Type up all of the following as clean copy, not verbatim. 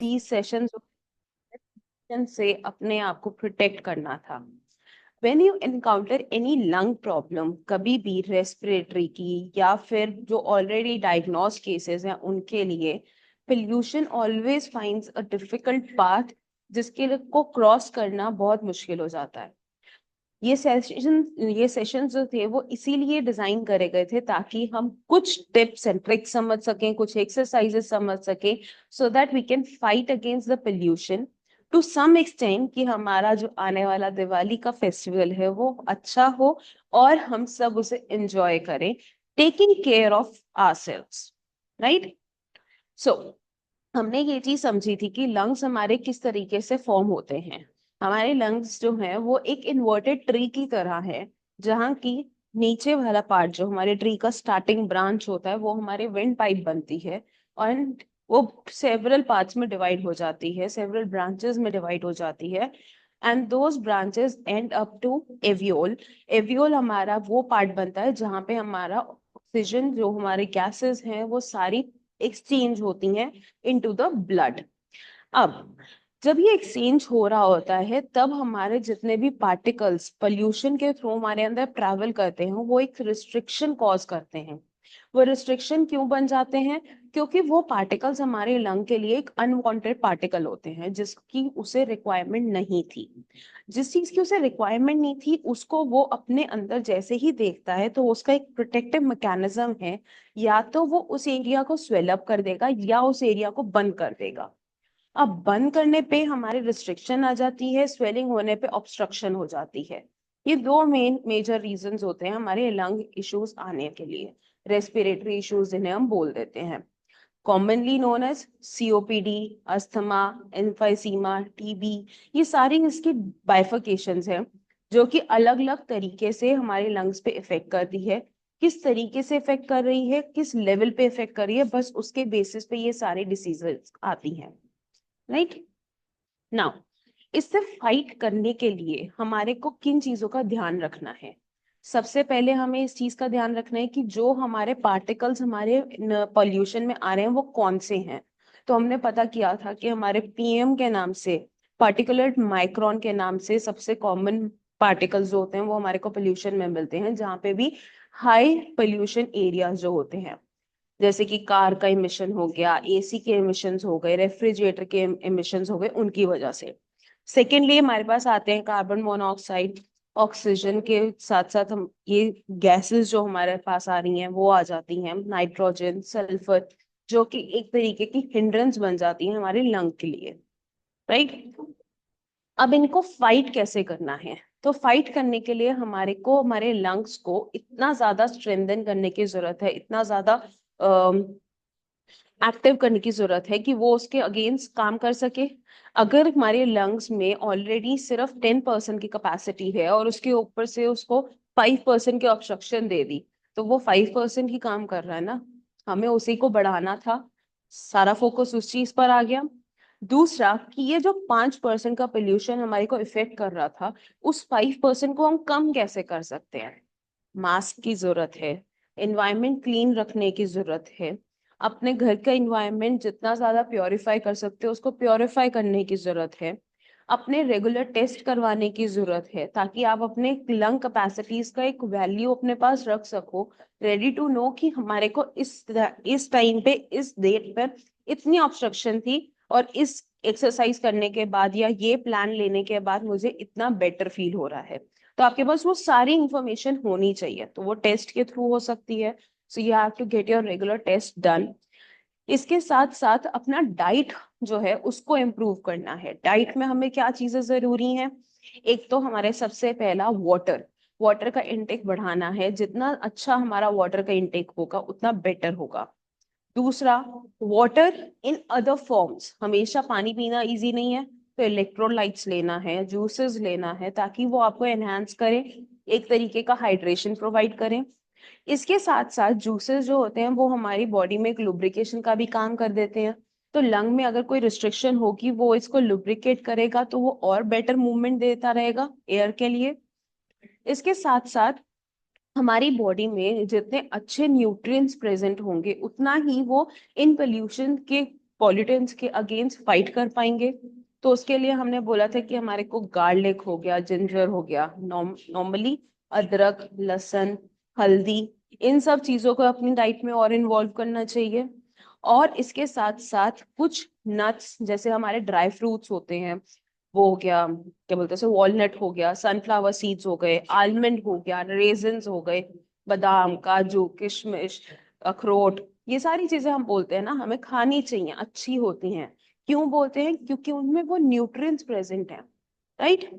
30 sessions से अपने आप को प्रोटेक्ट करना था। When you encounter any lung problem, कभी भी रेस्पिरेटरी की या फिर जो ऑलरेडी डायग्नोज केसेस हैं उनके लिए pollution always finds a difficult path, जिसके को क्रॉस करना बहुत मुश्किल हो जाता है। ये सेशन जो थे वो इसीलिए डिजाइन करे गए थे ताकि हम कुछ टिप्स एंड ट्रिक्स समझ सकें, कुछ एक्सरसाइजेस समझ सकें, so that we can fight against the pollution to some extent, कि हमारा जो आने वाला दिवाली का फेस्टिवल है वो अच्छा हो और हम सब उसे एंजॉय करें, taking care of ourselves, right. So हमने ये चीज समझी थी कि लंग्स हमारे किस तरीके से फॉर्म होते हैं। हमारे लंग्स जो है वो एक इन्वर्टेड ट्री की तरह है, जहाँ की नीचे वाला पार्ट जो हमारे ट्री का स्टार्टिंग ब्रांच होता है वो हमारे विंड पाइप बनती है, और वो सेवरल पार्ट्स में डिवाइड हो जाती है, सेवरल ब्रांचेस में डिवाइड हो जाती है, and those branches end up to alveoli. Alveoli हमारा वो पार्ट बनता है जहाँ पे हमारा ऑक्सीजन, जो हमारे गैसेस हैं, वो सारी एक्सचेंज होती हैं इनटू द ब्लड। अब जब ये एक्सचेंज हो रहा होता है तब हमारे जितने भी पार्टिकल्स पोल्यूशन के थ्रू हमारे अंदर ट्रैवल करते हैं वो एक रिस्ट्रिक्शन कॉज करते हैं। वो रिस्ट्रिक्शन क्यों बन जाते हैं? क्योंकि वो पार्टिकल्स हमारे लंग के लिए एक अनवांटेड पार्टिकल होते हैं जिसकी उसे रिक्वायरमेंट नहीं थी। जिस चीज की उसे रिक्वायरमेंट नहीं थी उसको वो अपने अंदर जैसे ही देखता है तो उसका एक प्रोटेक्टिव मैकेनिज्म है, या तो वो उस एरिया को स्वेल अप कर देगा या उस एरिया को बंद कर देगा। अब बंद करने पे हमारी रिस्ट्रिक्शन आ जाती है, स्वेलिंग होने पे ऑब्स्ट्रक्शन हो जाती है। ये दो मेजर रीजंस होते हैं हमारे लंग इश्यूज आने के लिए, रेस्पिरेटरी इश्यूज जिन्हें हम बोल देते हैं, commonly known as COPD, asthma, emphysema, TB. ये सारी इसकी बाइफर्केशंस हैं जो कि अलग अलग तरीके से हमारे लंग्स पे इफेक्ट करती है। किस तरीके से इफेक्ट कर रही है, किस लेवल पे इफेक्ट कर रही है, बस उसके बेसिस पे ये सारी डिसीजेस आती हैं, राइट। नाउ इससे फाइट करने के लिए हमारे को किन चीजों का ध्यान रखना है? सबसे पहले हमें इस चीज का ध्यान रखना है कि जो हमारे पार्टिकल्स हमारे पॉल्यूशन में आ रहे हैं वो कौन से हैं। तो हमने पता किया था कि हमारे पीएम के नाम से, पार्टिकुलर माइक्रोन के नाम से सबसे कॉमन पार्टिकल्स जो होते हैं वो हमारे को पोल्यूशन में मिलते हैं, जहाँ पे भी हाई पोल्यूशन एरियाज जो होते हैं, जैसे कि कार का इमिशन हो गया, एसी के इमिशंस हो गए, रेफ्रिजरेटर के इमिशंस हो गए, उनकी वजह से। सेकेंडली हमारे पास आते हैं कार्बन मोनोऑक्साइड, ऑक्सीजन के साथ साथ हम ये गैसेस जो हमारे पास आ रही हैं वो आ जाती हैं, नाइट्रोजन, सल्फर, जो कि एक तरीके की हिंड्रेंस बन जाती है हमारे लंग के लिए, राइट। अब इनको फाइट कैसे करना है? तो फाइट करने के लिए हमारे को हमारे लंग्स को इतना ज्यादा स्ट्रेंथन करने की जरूरत है, इतना ज्यादा एक्टिव करने की जरूरत है कि वो उसके अगेंस्ट काम कर सके। अगर हमारे लंग्स में ऑलरेडी सिर्फ 10% की कैपेसिटी है और उसके ऊपर से उसको 5% की ऑब्स्ट्रक्शन दे दी, तो वो 5% ही काम कर रहा है ना, हमें उसी को बढ़ाना था। सारा फोकस उस चीज पर आ गया। दूसरा कि ये जो 5% का पोल्यूशन हमारे को इफेक्ट कर रहा था, उस 5% को हम कम कैसे कर सकते हैं? मास्क की जरूरत है, एनवायरनमेंट क्लीन रखने की जरूरत है, अपने घर का एनवायरनमेंट जितना ज्यादा प्योरीफाई कर सकते हो उसको प्योरीफाई करने की जरूरत है, अपने रेगुलर टेस्ट करवाने की जरूरत है ताकि आप अपने लंग कैपेसिटीज का एक वैल्यू अपने पास रख सको, रेडी टू नो कि हमारे को इस टाइम पे, इस डेट पर इतनी ऑब्स्ट्रक्शन थी, और इस एक्सरसाइज करने के बाद या ये प्लान लेने के बाद मुझे इतना बेटर फील हो रहा है। तो आपके पास वो सारी इंफॉर्मेशन होनी चाहिए, तो वो टेस्ट के थ्रू हो सकती है। So you have to get your regular test done. इसके साथ साथ अपना डाइट जो है उसको इम्प्रूव करना है। डाइट में हमें क्या चीजें जरूरी हैं? एक तो हमारे सबसे पहला वाटर, वाटर का इनटेक बढ़ाना है, जितना अच्छा हमारा वाटर का इनटेक होगा उतना बेटर होगा। दूसरा, वाटर इन अदर फॉर्म्स, हमेशा पानी पीना इजी नहीं है, तो इलेक्ट्रोलाइट्स लेना है, जूसेस लेना है, ताकि वो आपको एनहांस करें, एक तरीके का हाइड्रेशन प्रोवाइड करें। इसके साथ साथ जूसेस जो होते हैं वो हमारी बॉडी में एक लुब्रिकेशन का भी काम कर देते हैं। तो लंग में अगर कोई रिस्ट्रिक्शन होगी वो इसको लुब्रिकेट करेगा तो वो और बेटर मूवमेंट देता रहेगा एयर के लिए। इसके साथ साथ हमारी बॉडी में जितने अच्छे न्यूट्रिएंट्स प्रेजेंट होंगे उतना ही वो इन पोल्यूशन के पॉल्यूटेंट्स के अगेंस्ट फाइट कर पाएंगे। तो उसके लिए हमने बोला था कि हमारे को गार्लिक हो गया, जिंजर हो गया, नॉर्मली अदरक, लहसुन, हल्दी, इन सब चीजों को अपनी डाइट में और इन्वॉल्व करना चाहिए। और इसके साथ साथ कुछ नट्स, जैसे हमारे ड्राई फ्रूट्स होते हैं, वो हो गया, क्या बोलते हैं, वॉलनट हो गया, सनफ्लावर सीड्स हो गए, आलमंड हो गया, रेजिन्स हो गए, बादाम, काजू, किशमिश, अखरोट, ये सारी चीजें हम बोलते हैं ना हमें खानी चाहिए, अच्छी होती हैं। क्यों बोलते हैं? क्योंकि उनमें वो न्यूट्रिएंट्स प्रेजेंट हैं, राइट।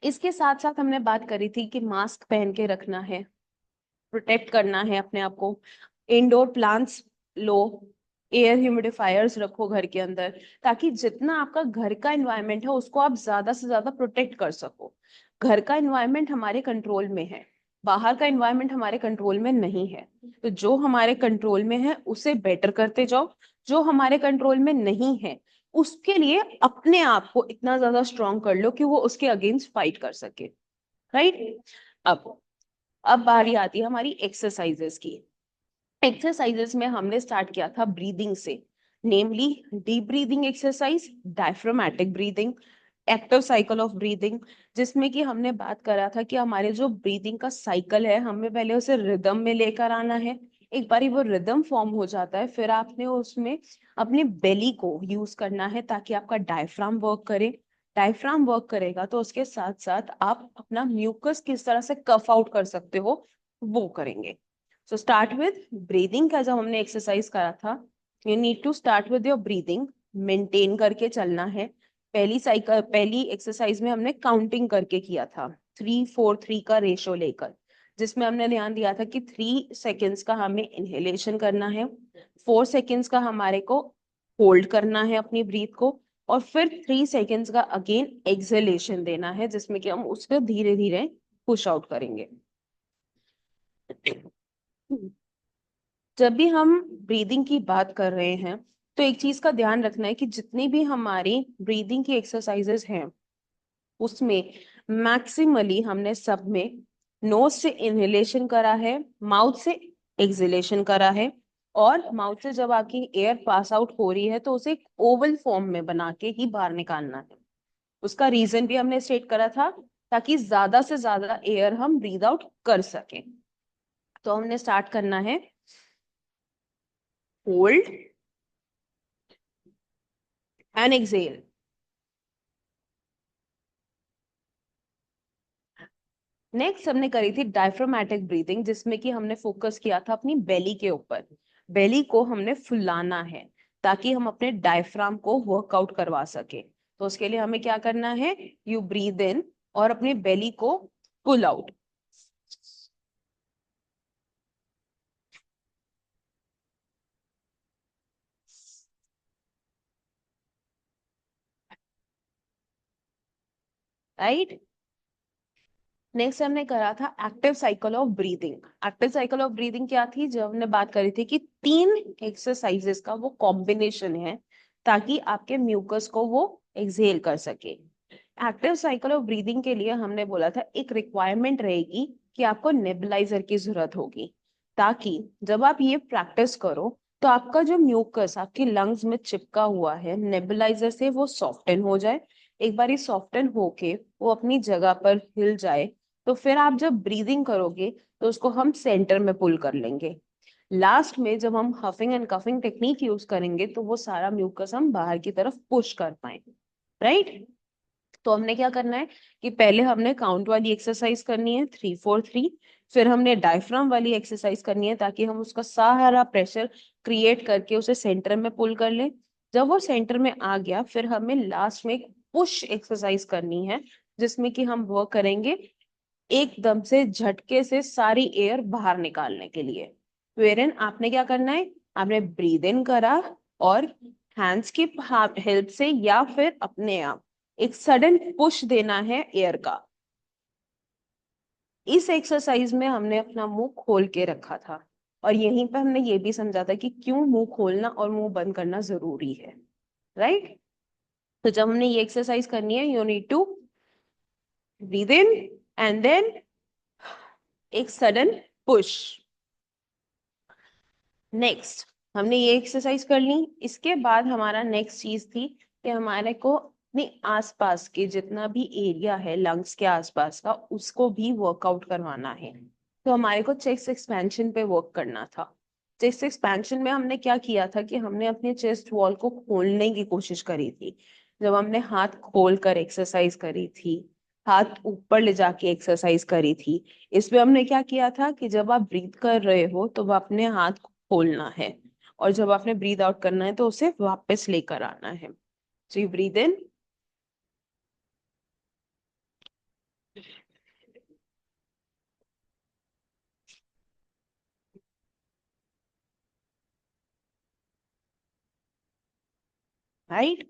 इसके साथ साथ हमने बात करी थी कि मास्क पहन के रखना है, प्रोटेक्ट करना है अपने आप को। इंडोर प्लांट्स लो, एयर ह्यूमिडिफायर्स रखो घर के अंदर, ताकि जितना आपका घर का एनवायरनमेंट है उसको आप ज्यादा से ज्यादा प्रोटेक्ट कर सको। घर का एनवायरनमेंट हमारे कंट्रोल में है, बाहर का एनवायरनमेंट हमारे कंट्रोल में नहीं है। तो जो हमारे कंट्रोल में है उसे बेटर करते जाओ, जो हमारे कंट्रोल में नहीं है उसके लिए अपने आप को इतना ज्यादा स्ट्रांग कर लो कि वो उसके अगेंस्ट फाइट कर सके, राइट। अब अब बारी आती है हमारी एक्सरसाइजेस की। एक्सरसाइजेस में हमने स्टार्ट किया था ब्रीदिंग से, namely deep breathing exercise, diaphragmatic breathing, active cycle of breathing, जिसमें कि हमने बात करा था कि हमारे जो ब्रीदिंग का साइकिल है हमें पहले उसे रिदम में लेकर आना है। एक बारी वो रिदम फॉर्म हो जाता है, फिर आपने उसमें अपने बेली को यूज करना है ताकि आपका डायफ्राम वर्क करे। डायफ्राम वर्क करेगा तो उसके साथ साथ आप अपना म्यूकस किस तरह से कफ आउट कर सकते हो वो करेंगे। सो स्टार्ट विद ब्रीदिंग का, जब हमने एक्सरसाइज करा था, you need to start with your breathing, maintain करके चलना है। पहली साइकिल, पहली एक्सरसाइज में हमने काउंटिंग करके किया था, 3-4-3 का रेशो लेकर, जिसमें हमने ध्यान दिया था कि 3 सेकेंड्स का हमें इनहेलेशन करना है, 4 सेकेंड्स का हमारे को होल्ड करना है अपनी ब्रीथ को, और फिर 3 सेकेंड्स का अगेन एक्सहेलेशन देना है, जिसमें कि हम उसको धीरे धीरे पुश आउट करेंगे। जब भी हम ब्रीदिंग की बात कर रहे हैं तो एक चीज का ध्यान रखना है कि जितनी भी हमारी ब्रीदिंग की एक्सरसाइजेस हैं उसमें मैक्सिमली हमने सब में नोज से इनहेलेशन करा है, माउथ से एक्सहेलेशन करा है, और माउथ से जब आपकी एयर पास आउट हो रही है तो उसे एक ओवल फॉर्म में बना के ही बाहर निकालना है। उसका रीजन भी हमने स्टेट करा था, ताकि ज्यादा से ज्यादा एयर हम ब्रीद आउट कर सकें। तो हमने स्टार्ट करना है, होल्ड एंड एक्सेल। नेक्स्ट हमने करी थी डायफ्रामेटिक ब्रीदिंग, जिसमें कि हमने फोकस किया था अपनी बेली के ऊपर। बेली को हमने फुलाना है ताकि हम अपने डायफ्राम को वर्कआउट करवा सके। तो उसके लिए हमें क्या करना है, यू ब्रीद इन और अपने बेली को पुल आउट। राइट। नेक्स्ट हमने करा था active cycle of breathing. Active cycle of breathing क्या थी? जब हमने बात करी थी कि 3 एक्सरसाइजेस का वो कॉम्बिनेशन है ताकि आपके म्यूकस को वो एक्सहेल कर सके। एक्टिव साइकिल ऑफ ब्रीदिंग के लिए हमने बोला था एक रिक्वायरमेंट रहेगी कि आपको नेबुलाइजर की जरूरत होगी, ताकि जब आप ये प्रैक्टिस करो तो आपका जो म्यूकस आपके लंग्स में चिपका हुआ है नेबुलाइजर से वो सॉफ्टन हो जाए। एक बार ये सॉफ्टन होके वो अपनी जगह पर हिल जाए तो फिर आप जब ब्रीदिंग करोगे तो उसको हम सेंटर में पुल कर लेंगे। लास्ट में जब हम हफिंग एंड कफिंग टेक्निक यूज करेंगे तो वो सारा म्यूकस हम बाहर की तरफ पुश कर पाए, राइट। तो हमने क्या करना है कि पहले हमने काउंट वाली एक्सरसाइज करनी है, 3-4-3। फिर हमने डायफ्राम वाली एक्सरसाइज करनी है ताकि हम उसका सारा प्रेशर क्रिएट करके उसे सेंटर में पुल कर लें। जब वो सेंटर में आ गया फिर हमें लास्ट में एक पुश एक्सरसाइज करनी है, जिसमें कि हम वो करेंगे एकदम से झटके से सारी एयर बाहर निकालने के लिए। वेरन आपने क्या करना है, आपने ब्रीद इन करा और हैंड्स की हेल्प से या फिर अपने आप एक सडन पुश देना है एयर का। इस एक्सरसाइज में हमने अपना मुंह खोल के रखा था, और यहीं पर हमने ये भी समझा था कि क्यों मुंह खोलना और मुंह बंद करना जरूरी है, राइट। तो जब हमने ये एक्सरसाइज करनी है, you need to breathe in and then एक सडन पुश। नेक्स्ट हमने ये एक्सरसाइज कर ली। इसके बाद हमारा नेक्स्ट चीज थी कि हमारे को अपने आसपास के जितना भी एरिया है लंग्स के आसपास का उसको भी वर्कआउट करवाना है। तो हमारे को चेस्ट एक्सपेंशन पे वर्क करना था। चेस्ट एक्सपेंशन में हमने क्या किया था कि हमने अपने चेस्ट वॉल को खोलने की कोशिश करी थी। जब हमने हाथ खोल कर एक्सरसाइज करी थी, हाथ ऊपर ले जाके एक्सरसाइज करी थी, इसमें हमने क्या किया था कि जब आप ब्रीथ कर रहे हो तो अपने हाथ को खोलना है, और जब आपने ब्रीद आउट करना है तो उसे वापस लेकर आना है। So you breathe in, right.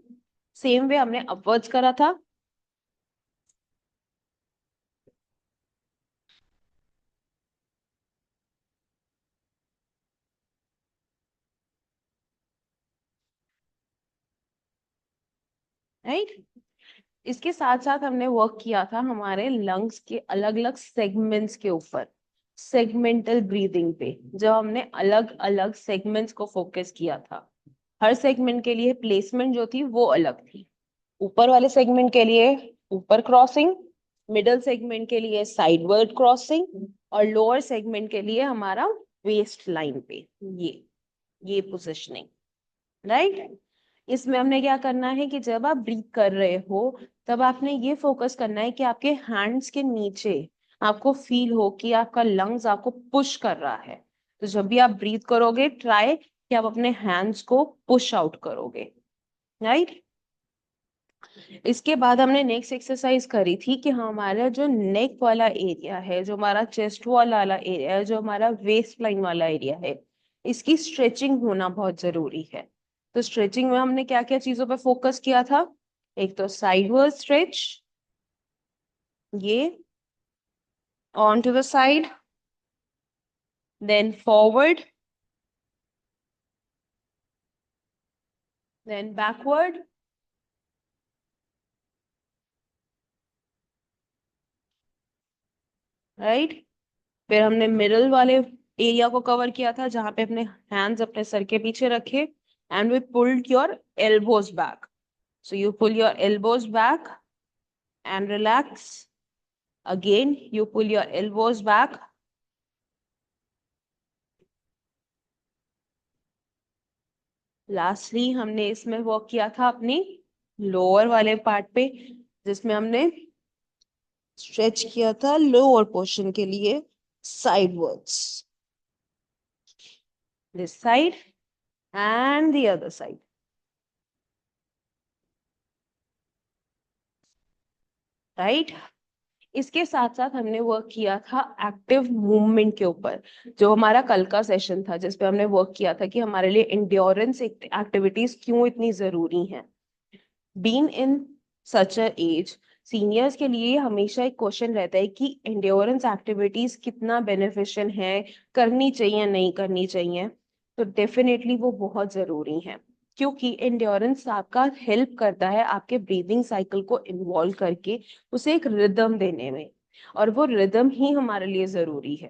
Same way हमने अपवर्ड्स करा था। राइट। इसके साथ साथ हमने वर्क किया था हमारे लंग्स के अलग अलग सेगमेंट्स के ऊपर, सेगमेंटल ब्रीदिंग पे, जब हमने अलग अलग सेगमेंट्स को फोकस किया था। हर सेगमेंट के लिए प्लेसमेंट जो थी वो अलग थी। ऊपर वाले सेगमेंट के लिए ऊपर क्रॉसिंग, मिडल सेगमेंट के लिए साइडवर्ड क्रॉसिंग, और लोअर सेगमेंट के लिए हमारा वेस्ट लाइन पे ये पोजिशनिंग, राइट। इसमें हमने क्या करना है कि जब आप ब्रीथ कर रहे हो तब आपने ये फोकस करना है कि आपके हैंड्स के नीचे आपको फील हो कि आपका लंग्स आपको पुश कर रहा है। तो जब भी आप ब्रीथ करोगे ट्राई कि आप अपने हैंड्स को पुश आउट करोगे, राइट। इसके बाद हमने नेक्स्ट एक्सरसाइज करी थी कि हमारा जो नेक वाला एरिया है, जो हमारा चेस्ट वाला एरिया है, जो हमारा वेस्ट लाइन वाला एरिया है, इसकी स्ट्रेचिंग होना बहुत जरूरी है। तो स्ट्रेचिंग में हमने क्या क्या चीजों पे फोकस किया था? एक तो साइडवर्ड स्ट्रेच, ये on to the side, then forward, then backward, right. फिर हमने मिडल वाले एरिया को कवर किया था जहां पे अपने हैंड्स अपने सर के पीछे रखे, and we pulled your elbows back. So you pull your elbows back and relax. Again, you pull your elbows back. Lastly, हमने इसमें वर्क किया था अपनी लोअर वाले पार्ट पे, जिसमें हमने स्ट्रेच किया था लोअर पोर्शन के लिए sidewards. This side and the other side. Right? इसके साथ साथ हमने वर्क किया था एक्टिव मूवमेंट के ऊपर, जो हमारा कल का सेशन था जिसपे हमने वर्क किया था कि हमारे लिए एंड्योरेंस एक्टिविटीज क्यों इतनी जरूरी हैं। Been in such a age, seniors के लिए हमेशा एक क्वेश्चन रहता है कि एंड्योरेंस एक्टिविटीज कितना बेनिफिशियल है, करनी चाहिए नहीं करनी चाहिए। तो डेफिनेटली वो बहुत जरूरी है, क्योंकि एंड्योरेंस आपका हेल्प करता है आपके ब्रीदिंग साइकिल को इन्वॉल्व करके उसे एक रिदम देने में, और वो रिदम ही हमारे लिए जरूरी है।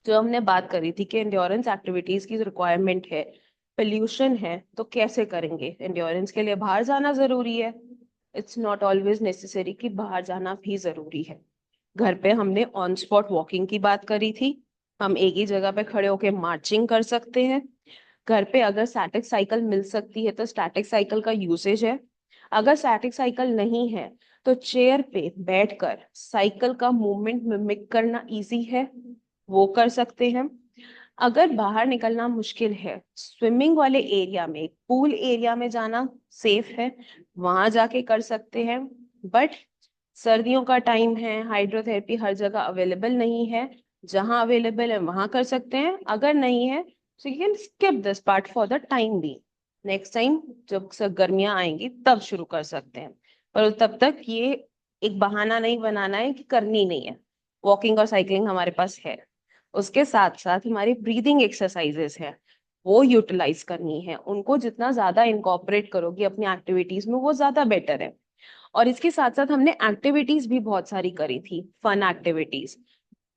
जो हमने बात करी थी कि एंड्योरेंस एक्टिविटीज की रिक्वायरमेंट है, पोल्यूशन है, तो कैसे करेंगे? एंड्योरेंस के लिए बाहर जाना जरूरी है। इट्स नॉट ऑलवेज नेसेसरी कि बाहर जाना भी जरूरी है। घर पे हमने ऑन स्पॉट वॉकिंग की बात करी थी, हम एक ही जगह पे खड़े होके मार्चिंग कर सकते हैं। घर पे अगर स्टैटिक साइकिल मिल सकती है तो स्टैटिक साइकिल का यूसेज है। अगर स्टैटिक साइकिल नहीं है तो चेयर पे बैठकर साइकिल का मूवमेंट मिमिक करना इजी है, वो कर सकते हैं। अगर बाहर निकलना मुश्किल है, स्विमिंग वाले एरिया में, पूल एरिया में जाना सेफ है, वहां जाके कर सकते हैं। बट सर्दियों का टाइम है, हाइड्रोथेरेपी हर जगह अवेलेबल नहीं है। जहां अवेलेबल है वहां कर सकते हैं, अगर नहीं है so you can skip this part for the time being. Next time जब गर्मियां आएंगी तब शुरू कर सकते हैं, पर तब तक ये एक बहाना नहीं बनाना है कि करनी नहीं है। वॉकिंग और साइकिलिंग हमारे पास है, उसके साथ साथ हमारी ब्रीदिंग एक्सरसाइजेस है, वो यूटिलाइज करनी है। उनको जितना ज्यादा इनकॉर्पोरेट करोगी अपनी एक्टिविटीज में वो ज्यादा बेटर है। और इसके साथ साथ हमने एक्टिविटीज भी बहुत सारी करी थी, फन एक्टिविटीज,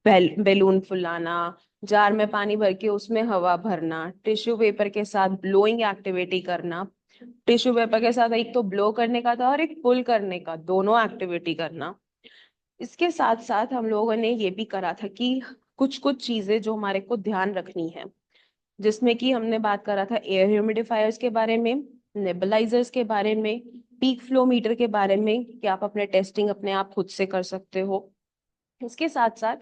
बैलून फुलाना, जार में पानी भर के उसमें हवा भरना, टिश्यू पेपर के साथ ब्लोइंग एक्टिविटी करना, टिश्यू पेपर के साथ एक तो ब्लो करने का था और एक पुल करने का, दोनों एक्टिविटी करना। इसके साथ साथ हम लोगों ने ये भी करा था कि कुछ कुछ चीजें जो हमारे को ध्यान रखनी है, जिसमें कि हमने बात करा था एयर ह्यूमिडिफायर्स के बारे में, नेबुलाइजर्स के बारे में, पीक फ्लो मीटर के बारे में कि आप अपने टेस्टिंग अपने आप खुद से कर सकते हो। इसके साथ साथ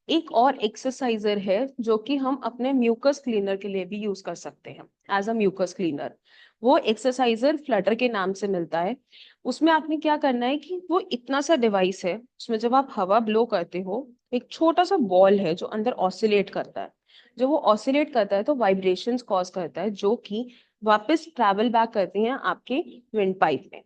एक और एक्सरसाइजर है जो कि हम अपने म्यूकस क्लीनर के लिए भी यूज कर सकते हैं एज अ म्यूकस क्लीनर। वो एक्सरसाइजर फ्लटर के नाम से मिलता है। उसमें आपने क्या करना है कि वो इतना सा डिवाइस है, उसमें जब आप हवा ब्लो करते हो, एक छोटा सा बॉल है जो अंदर ऑसिलेट करता है। जब वो ऑसिलेट करता है तो वाइब्रेशंस कॉज करता है जो कि वापस ट्रैवल बैक करती हैं आपके विंड पाइप में।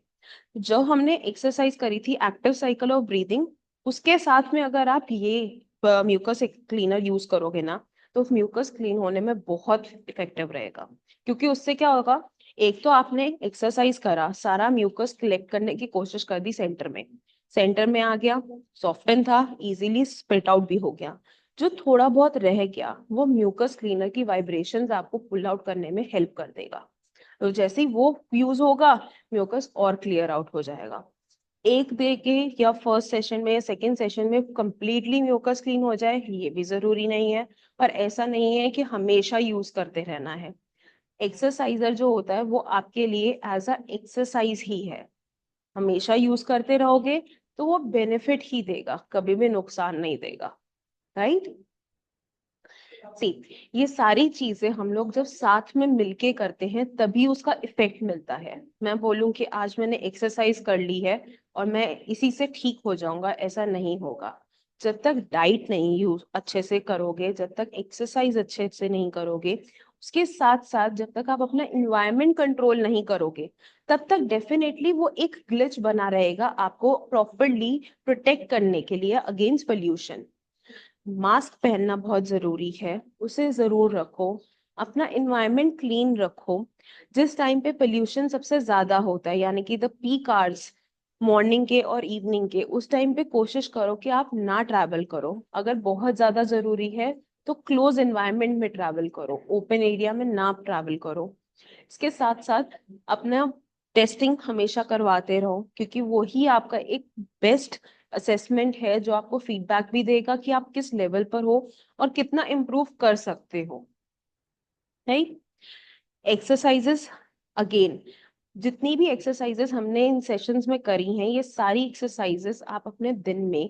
जो हमने एक्सरसाइज करी थी एक्टिव साइकिल ऑफ ब्रीदिंग, उसके साथ में अगर आप ये म्यूकस क्लीनर यूज करोगे ना, तो म्यूकस क्लीन होने में बहुत इफेक्टिव रहेगा। क्योंकि उससे क्या होगा, एक तो आपने एक्सरसाइज करा, सारा म्यूकस कलेक्ट करने की कोशिश कर दी सेंटर में, सेंटर में आ गया, सॉफ्टन था, इजीली स्प्रेड आउट भी हो गया। जो थोड़ा बहुत रह गया वो म्यूकस क्लीनर की वाइब्रेशंस आपको पुल आउट करने में हेल्प कर देगा। तो जैसे ही वो यूज होगा, म्यूकस और क्लियर आउट हो जाएगा। एक डे के या फर्स्ट सेशन में या सेकेंड सेशन में कंप्लीटली म्यूकस क्लीन हो जाए ये भी जरूरी नहीं है। पर ऐसा नहीं है कि हमेशा यूज करते रहना है। एक्सरसाइजर जो होता है वो आपके लिए एज अ एक्सरसाइज ही है। हमेशा यूज करते रहोगे तो वो बेनिफिट ही देगा, कभी भी नुकसान नहीं देगा। राइट। सी, ये सारी चीजें हम लोग जब साथ में मिलके करते हैं तभी उसका इफेक्ट मिलता है। मैं बोलूं कि आज मैंने एक्सरसाइज कर ली है और मैं इसी से ठीक हो जाऊंगा, ऐसा नहीं होगा। जब तक डाइट नहीं यूज अच्छे से करोगे, जब तक एक्सरसाइज अच्छे से नहीं करोगे, उसके साथ साथ जब तक आप अपना इन्वायरमेंट कंट्रोल नहीं करोगे, तब तक डेफिनेटली वो एक ग्लिच बना रहेगा आपको प्रॉपरली प्रोटेक्ट करने के लिए अगेंस्ट पोल्यूशन। मास्क पहनना बहुत जरूरी है, उसे जरूर रखो। अपना इन्वायरमेंट क्लीन रखो। जिस टाइम पे पोल्यूशन सबसे ज्यादा होता है यानी कि द पीक आवर्स, मॉर्निंग के और इवनिंग के, उस टाइम पे कोशिश करो कि आप ना ट्रैवल करो। अगर बहुत ज्यादा जरूरी है तो क्लोज एनवायरनमेंट में ट्रैवल करो, ओपन एरिया में ना ट्रैवल करो। इसके साथ साथ अपना टेस्टिंग हमेशा करवाते रहो, क्योंकि वो ही आपका एक बेस्ट असेसमेंट है जो आपको फीडबैक भी देगा कि आप किस लेवल पर हो और कितना इम्प्रूव कर सकते हो। राइट। एक्सरसाइजेस, अगेन, जितनी भी एक्सरसाइजेस हमने इन सेशंस में करी हैं, ये सारी एक्सरसाइजेस आप अपने दिन में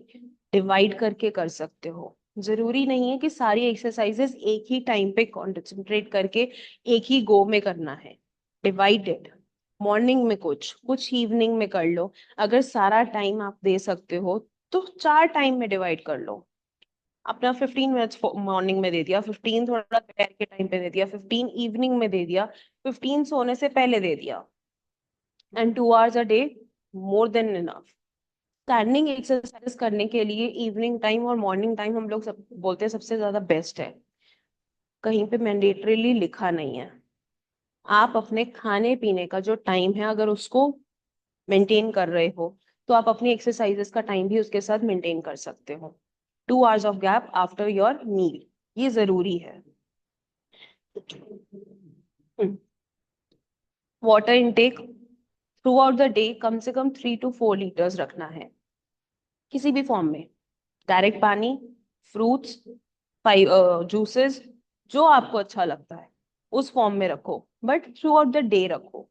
डिवाइड करके कर सकते हो। जरूरी नहीं है कि सारी एक्सरसाइजेस एक ही टाइम पे कॉन्सेंट्रेट करके एक ही गो में करना है। डिवाइडेड, मॉर्निंग में कुछ कुछ इवनिंग में कर लो। अगर सारा टाइम आप दे सकते हो तो 4 टाइम में डिवाइड कर लो। अपना 15 मिनट्स मॉर्निंग में दे दिया, 15 थोड़ा दोपहर के टाइम पे दे दिया, 15 इवनिंग में दे दिया, 15 सोने से पहले दे दिया। And 2 hours a day, more than enough. Standing exercise करने के लिए इवनिंग टाइम और मॉर्निंग टाइम हम लोग सब बोलते हैं सबसे ज्यादा बेस्ट है। कहीं पे मैंडेटरीली लिखा नहीं है। आप अपने खाने पीने का जो टाइम है अगर उसको मेंटेन कर रहे हो, तो आप अपनी एक्सरसाइजेस का टाइम भी उसके साथ मेंटेन कर सकते हो। 2 hours of gap after your meal, ये जरूरी है। Water intake throughout the day कम से कम 3 to 4 लीटर्स रखना है, किसी भी फॉर्म में। डायरेक्ट पानी, फ्रूट्स, जूसेस, जो आपको अच्छा लगता है उस फॉर्म में रखो, but through out the day रखो।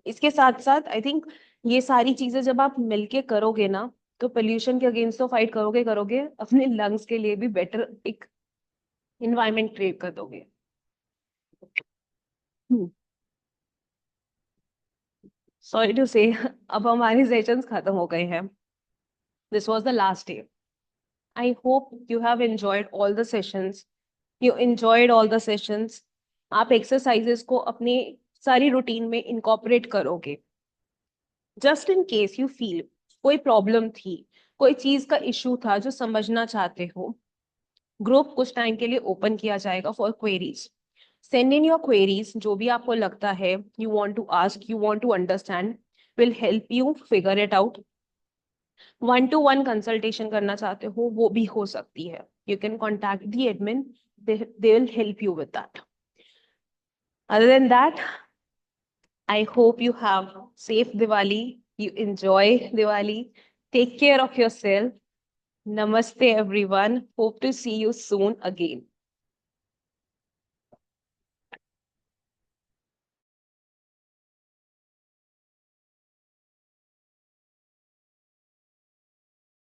इसके साथ साथ आई थिंक ये सारी चीजें जब आप मिलके करोगे ना, तो पोल्यूशन के अगेंस्ट तो फाइट करोगे करोगे, अपने लंग्स के लिए भी बेटर एक इन्वायरमेंट क्रिएट कर दोगे। सॉरी टू से, अब हमारे सेशंस खत्म हो गए हैं। This was the last day. I hope you have enjoyed all the sessions. You enjoyed all the sessions. आप एक्सरसाइजेस को अपनी सारी रूटीन में इनकॉर्पोरेट करोगे। Just in case you feel कोई प्रॉब्लम थी, कोई चीज का इशू था जो समझना चाहते हो, ग्रुप कुछ टाइम के लिए ओपन किया जाएगा for queries. Send in your queries, जो भी आपको लगता है you want to ask, you want to understand, will help you figure it out. 1 to 1 consultation करना चाहते हो वो भी हो सकती है। you can contact the admin. They will help you with that. Other than that, I hope you have safe Diwali. You enjoy Diwali. Take care of yourself. Namaste, everyone. Hope to see you soon again.